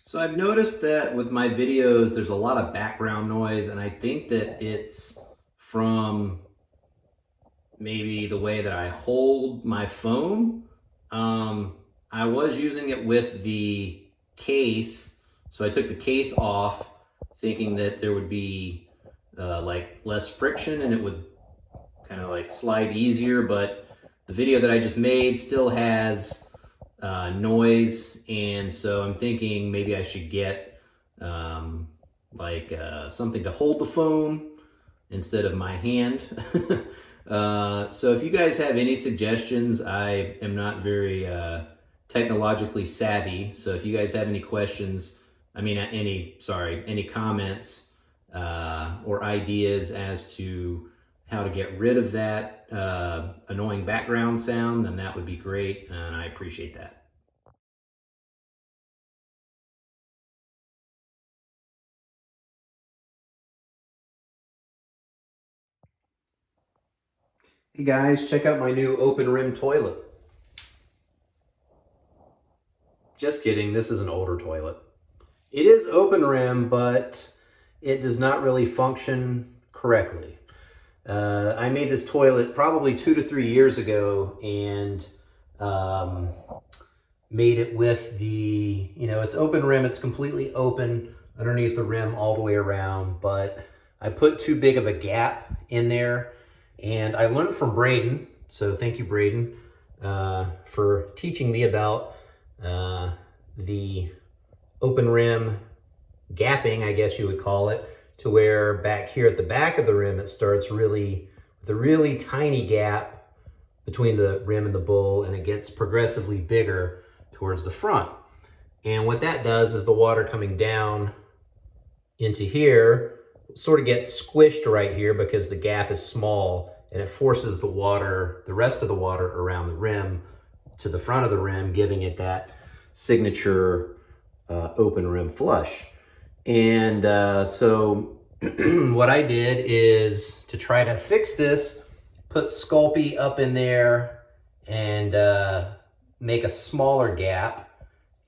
So I've noticed that with my videos, there's a lot of background noise, and I think that it's from maybe the way that I hold my phone. I was using it with the case, so I took the case off thinking that there would be like less friction and it would kind of like slide easier, but the video that I just made still has noise, and so I'm thinking maybe I should get something to hold the phone instead of my hand. So if you guys have any suggestions, I am not very technologically savvy, so if you guys have any questions, any comments or ideas as to how to get rid of that annoying background sound, then that would be great, and I appreciate that. Hey guys, check out my new open rim toilet. Just kidding, this is an older toilet. It is open rim, but it does not really function correctly. I made this toilet probably 2 to 3 years ago, and made it with the, it's open rim, it's completely open underneath the rim all the way around, but I put too big of a gap in there, and I learned from Braden, so thank you, Braden, for teaching me about the open rim gapping, I guess you would call it, to where back here at the back of the rim, it starts really with a really tiny gap between the rim and the bowl, and it gets progressively bigger towards the front. And what that does is the water coming down into here sort of gets squished right here because the gap is small, and it forces the rest of the water around the rim to the front of the rim, giving it that signature open rim flush. And so what I did is, to try to fix this, put Sculpey up in there and make a smaller gap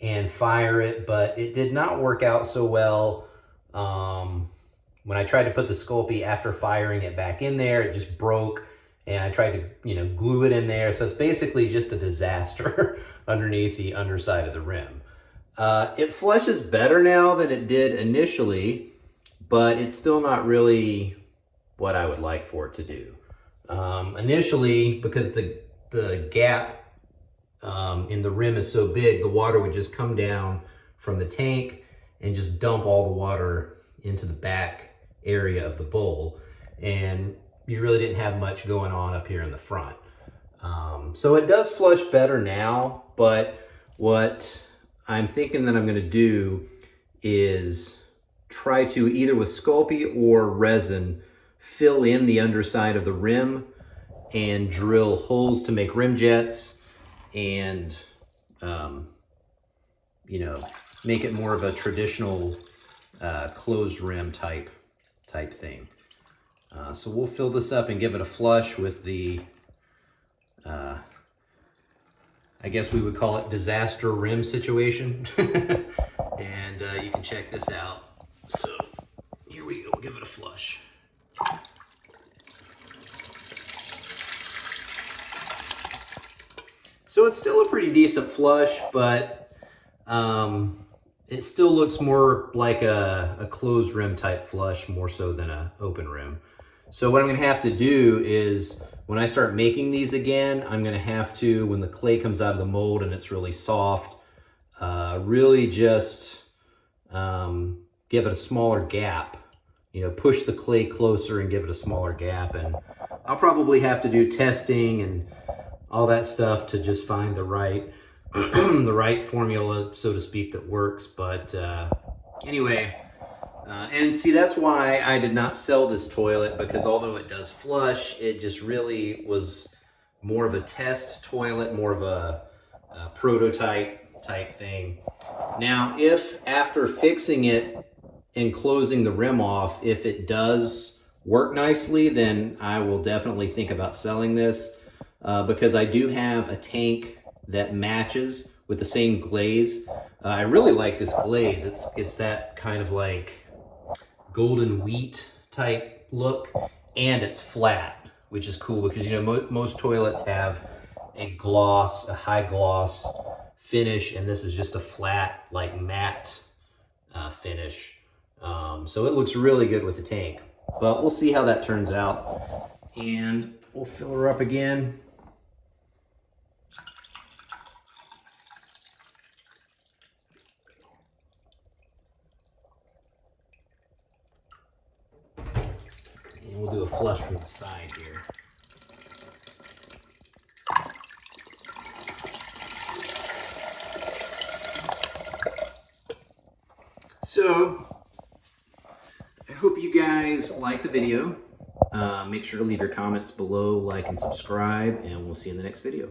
and fire it, but it did not work out so well. When I tried to put the Sculpey after firing it back in there, it just broke, and I tried to glue it in there, so it's basically just a disaster underneath the underside of the rim. It flushes better now than it did initially, but it's still not really what I would like for it to do. Initially, because the gap in the rim is so big, the water would just come down from the tank and just dump all the water into the back area of the bowl, and you really didn't have much going on up here in the front. So it does flush better now, but what I'm thinking that I'm going to do is try to, either with Sculpey or resin, fill in the underside of the rim and drill holes to make rim jets, and make it more of a traditional closed rim type thing. So we'll fill this up and give it a flush with the I guess we would call it disaster rim situation. And you can check this out. So here we go, we'll give it a flush. So it's still a pretty decent flush, but it still looks more like a closed rim type flush, more so than an open rim. So what I'm gonna have to do is, when I start making these again, I'm gonna have to, when the clay comes out of the mold and it's really soft, really just give it a smaller gap. Push the clay closer and give it a smaller gap. And I'll probably have to do testing and all that stuff to just find the right the right formula, so to speak, that works. But anyway, and see, that's why I did not sell this toilet, because although it does flush, it just really was more of a test toilet, more of a prototype type thing. Now, if after fixing it and closing the rim off, if it does work nicely, then I will definitely think about selling this, because I do have a tank that matches with the same glaze. I really like this glaze. It's that kind of like golden wheat type look, and it's flat, which is cool because, you know, most toilets have a gloss, a high gloss finish, and this is just a flat, like matte finish. So it looks really good with the tank, but we'll see how that turns out. And we'll fill her up again. And we'll do a flush from the side here. So, I hope you guys like the video. Make sure to leave your comments below, like and subscribe, and we'll see you in the next video.